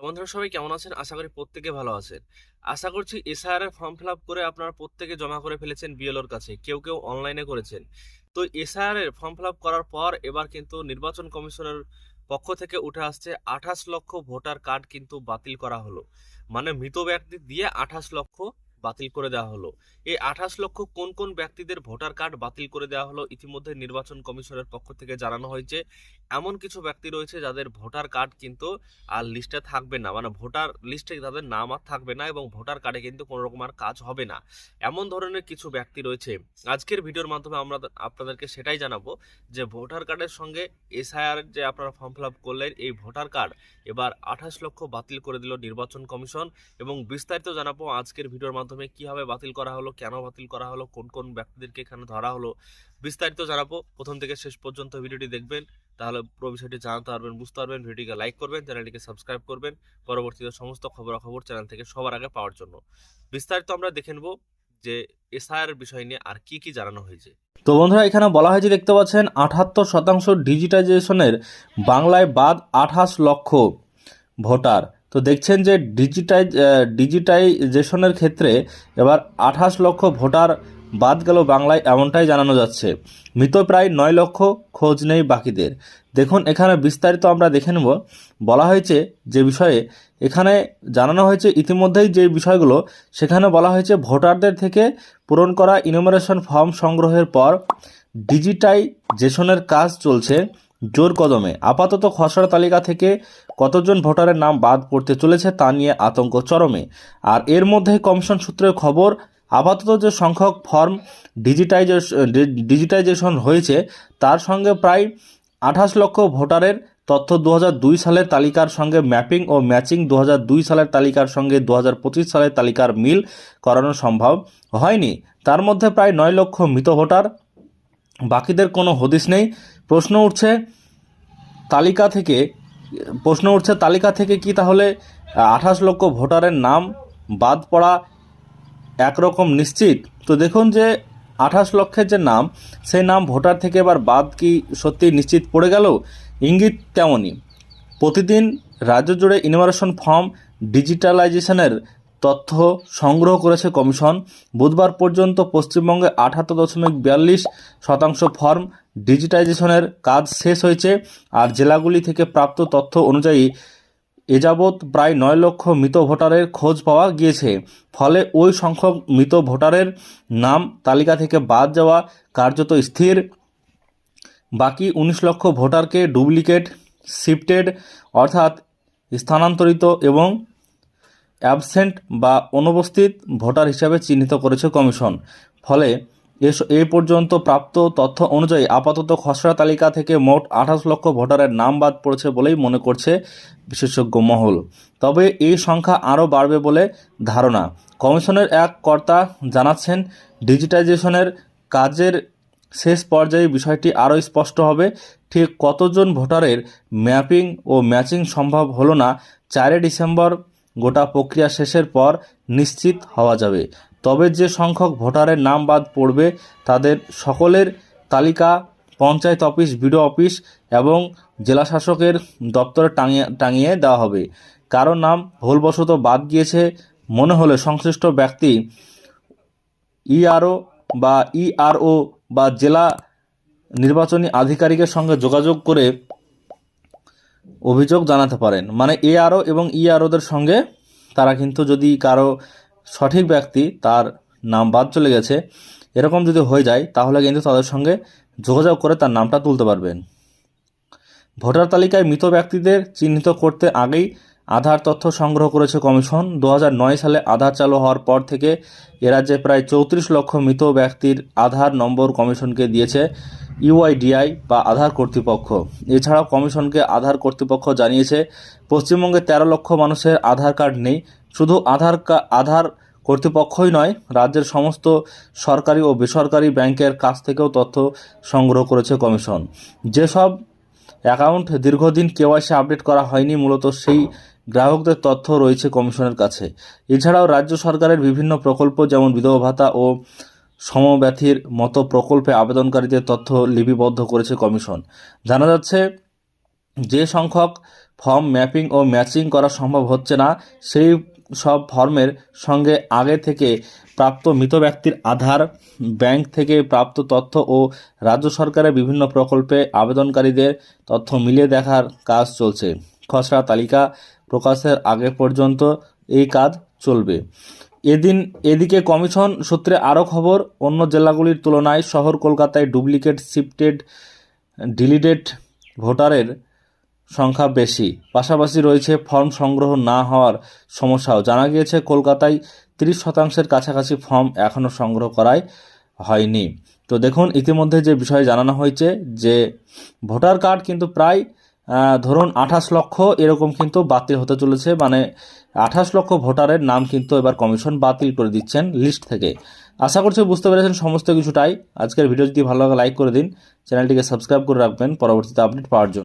বন্ধুরা সবাই কেমন আছেন? আশা করি প্রত্যেকে ভালো আছেন। আশা করছি এসআইআর এর ফর্ম ফিল আপ করে আপনারা প্রত্যেকে জমা করে ফেলেছেন বিএলওর কাছে। কেউ কেউ অনলাইনে করেছেন। তো এসআইআর এর ফর্ম ফিল আপ করার পর এবার কিন্তু নির্বাচন কমিশনের পক্ষ থেকে উঠে আসছে 28 লক্ষ ভোটার কার্ড কিন্তু বাতিল করা হলো। মানে মৃত ব্যক্তি দিয়ে 28 লক্ষ বাতিল করে দেওয়া হলো। এই 28 লক্ষ কোন কোন ব্যক্তিদের ভোটার কার্ড বাতিল করে দেওয়া হলো ইতিমধ্যে নির্বাচন কমিশনের পক্ষ থেকে জানানো হয়েছে। এমন কিছু ব্যক্তি রয়েছে যাদের ভোটার কার্ড কিন্তু আর লিস্টে থাকবে না, মানে ভোটার লিস্টে তাদের নাম আর থাকবে না এবং ভোটার কার্ডে কিন্তু কোনো রকম আর কাজ হবে না। এমন ধরনের কিছু ব্যক্তি রয়েছে। আজকের ভিডিওর মাধ্যমে আমরা আপনাদেরকে সেটাই জানাবো যে ভোটার কার্ডের সঙ্গে এসআইআর যে আপনারা ফর্ম ফিল আপ করলেন, এই ভোটার কার্ড এবার 28 লক্ষ বাতিল করে দিল নির্বাচন কমিশন। এবং বিস্তারিত জানাবো আজকের ভিডিওর মাধ্যমে কিভাবে বাতিল করা হলো, কেন বাতিল করা হলো, কোন কোন ব্যক্তিদেরকে এখানে ধরা হলো, বিস্তারিত জানাবো। প্রথম থেকে শেষ পর্যন্ত ভিডিওটি দেখবেন, তাহলে পুরো বিষয়টি জানতে পারবেন, বুঝতে পারবেন। ভিডিওটিকে লাইক করবেন, চ্যানেলটিকে সাবস্ক্রাইব করবেন পরবর্তীতে সমস্ত খবরাখবর চ্যানেল থেকে সবার আগে পাওয়ার জন্য। বিস্তারিত আমরা দেখে নেব যে এসআইআর বিষয় নিয়ে আর কি কি জানানো হয়েছে। তো বন্ধুরা, এখানে বলা হয়েছে, দেখতে পাচ্ছেন 78% ডিজিটাইজেশনের বাংলায় বাদ 28 লক্ষ ভোটার। তো দেখছেন যে ডিজিটাইজেশনের ক্ষেত্রে এবার 28 লক্ষ ভোটার বাদ গেল বাংলায়, এমনটাই জানানো যাচ্ছে। মৃত প্রায় 9 লক্ষ, খোঁজ নেই বাকিদের। দেখুন, এখানে বিস্তারিত আমরা দেখে নেব। বলা হয়েছে যে বিষয়ে এখানে জানানো হয়েছে ইতিমধ্যেই যে বিষয়গুলো, সেখানে বলা হয়েছে ভোটারদের থেকে পূরণ করা ইনুমারেশন ফর্ম সংগ্রহের পর ডিজিটাইজেশনের কাজ চলছে জোর কদমে। আপাতত খসড়া তালিকা থেকে কতজন ভোটারের নাম বাদ পড়তে চলেছে তা নিয়ে আতঙ্ক চরমে। আর এর মধ্যে কমিশন সূত্রের খবর, আপাতত যে সংখ্যক ফর্ম ডিজিটাইজেশন হয়েছে তার সঙ্গে প্রায় 28 লক্ষ ভোটারের তথ্য 2002 সালের তালিকার সঙ্গে ম্যাপিং ও ম্যাচিং 2002 সালের তালিকার সঙ্গে 2025 সালের তালিকার মিল করানো সম্ভব হয়নি। তার মধ্যে প্রায় 9 লক্ষ মৃত ভোটার, বাকিদের কোনো হদিশ নেই। প্রশ্ন উঠছে তালিকা থেকে কি তাহলে 28 লক্ষ ভোটারের নাম বাদ পড়া একরকম নিশ্চিত? তো দেখুন যে 28 লক্ষের যে নাম, সেই নাম ভোটার থেকে এবার বাদ কি সত্যি নিশ্চিত পড়ে গেল? ইঙ্গিত তেমনই। প্রতিদিন রাজ্য জুড়ে ইনুমারেশন ফর্ম ডিজিটালাইজেশনের তথ্য সংগ্রহ করেছে কমিশন। বুধবার পর্যন্ত পশ্চিমবঙ্গে 78.42% ফর্ম ডিজিটাইজেশনের কাজ শেষ হয়েছে। আর জেলাগুলি থেকে প্রাপ্ত তথ্য অনুযায়ী এযাবৎ প্রায় 9 লক্ষ মৃত ভোটারের খোঁজ পাওয়া গিয়েছে। ফলে ওই সংখ্যক মৃত ভোটারের নাম তালিকা থেকে বাদ যাওয়া কার্যত স্থির। বাকি 19 লক্ষ ভোটারকে ডুপ্লিকেট, শিফটেড অর্থাৎ স্থানান্তরিত এবং অ্যাবসেন্ট বা অনুপস্থিত ভোটার হিসাবে চিহ্নিত করেছে কমিশন। ফলে এ পর্যন্ত প্রাপ্ত তথ্য অনুযায়ী আপাতত খসড়া তালিকা থেকে মোট 28 লক্ষ ভোটারের নাম বাদ পড়েছে বলেই মনে করছে বিশেষজ্ঞ মহল। তবে এই সংখ্যা আরও বাড়বে বলে ধারণা। কমিশনের এক কর্তা জানাচ্ছেন, ডিজিটাইজেশনের কাজের শেষ পর্যায়ে বিষয়টি আরও স্পষ্ট হবে। ঠিক কতজন ভোটারের ম্যাপিং ও ম্যাচিং সম্ভব হলো না, 4 ডিসেম্বর গোটা প্রক্রিয়া শেষের পর নিশ্চিত হওয়া যাবে। তবে যে সংখ্যক ভোটারের নাম বাদ পড়বে তাদের সকলের তালিকা পঞ্চায়েত অফিস, বিডিও অফিস এবং জেলাশাসকের দপ্তরে টাঙিয়ে দেওয়া হবে। কারো নাম ভুলবশত বাদ গিয়েছে মনে হলে সংশ্লিষ্ট ব্যক্তি ইআরও বা জেলা নির্বাচনী আধিকারিকের সঙ্গে যোগাযোগ করে অভিযোগ জানাতে পারেন। মানে এআরও এবং ইআরওদের সঙ্গে তারা কিন্তু, যদি কারো সঠিক ব্যক্তি তার নাম বাদ চলে গেছে এরকম যদি হয়ে যায়, তাহলে কিন্তু তাদের সঙ্গে যোগাযোগ করে তার নামটা তুলতে পারবেন। ভোটার তালিকায় মৃত ব্যক্তিদের চিহ্নিত করতে আগেই আধার তথ্য সংগ্রহ করেছে কমিশন। 2009 সালে আধার চালু হওয়ার পর থেকে রাজ্যে প্রায় 34 লক্ষ মৃত ব্যক্তির আধার নম্বর কমিশনকে দিয়েছে ইউআইডিআই বা আধার কর্তৃপক্ষ। এছাড়াও কমিশনকে আধার কর্তৃপক্ষ জানিয়েছে, পশ্চিমবঙ্গে 13 লক্ষ মানুষের আধার কার্ড নেই। শুধু আধার কর্তৃপক্ষই নয়, রাজ্যের সমস্ত সরকারি ও বেসরকারি ব্যাংকের কাছ থেকেও তথ্য সংগ্রহ করেছে কমিশন। যেসব অ্যাকাউন্ট দীর্ঘদিন কেওয়াইসি আপডেট করা হয়নি, মূলত সেই গ্রাহকদের তথ্য রয়েছে কমিশনের কাছে। এছাড়াও রাজ্য সরকারের বিভিন্ন প্রকল্প যেমন বিধবা ভাতা ও সমব্যথীর মতো প্রকল্পে আবেদনকারীদের তথ্য লিপিবদ্ধ করেছে কমিশন। জানা যাচ্ছে, যে সংখ্যক ফর্ম ম্যাপিং ও ম্যাচিং করা সম্ভব হচ্ছে না, সেই সব ফর্মের সঙ্গে আগে থেকে প্রাপ্ত মৃত ব্যক্তির আধার, ব্যাংক থেকে প্রাপ্ত তথ্য ও রাজ্য সরকারের বিভিন্ন প্রকল্পে আবেদনকারীদের তথ্য মিলিয়ে দেখার কাজ চলছে। খসড়া তালিকা প্রকাশের আগে পর্যন্ত এই কাজ চলবে। এদিকে কমিশন সূত্রে আরও খবর, অন্য জেলাগুলির তুলনায় শহর কলকাতায় ডুপ্লিকেট শিফটেড ডিলিটেড ভোটারের সংখ্যা বেশি, পাশাপাশি রয়েছে ফর্ম সংগ্রহ না হওয়ার সমস্যাও। জানা গিয়েছে কলকাতায় 30% কাছাকাছি ফর্ম এখনও সংগ্রহ করাই হয়নি। তো দেখুন, ইতিমধ্যে যে বিষয় জানানো হয়েছে যে ভোটার কার্ড কিন্তু প্রায় ধরুন 28 লক্ষ এরকম কিন্তু বাতিল হতে চলেছে, মানে 28 লক্ষ ভোটারের নাম কিন্তু এবার কমিশন বাতিল করে দিচ্ছেন লিস্ট থেকে। আশা করছি বুঝতে পেরেছেন সমস্ত কিছুটাই। আজকের ভিডিও যদি ভালো লাগে লাইক করে দিন, চ্যানেলটিকে সাবস্ক্রাইব করে রাখবেন পরবর্তীতে আপডেট পাওয়ার জন্য।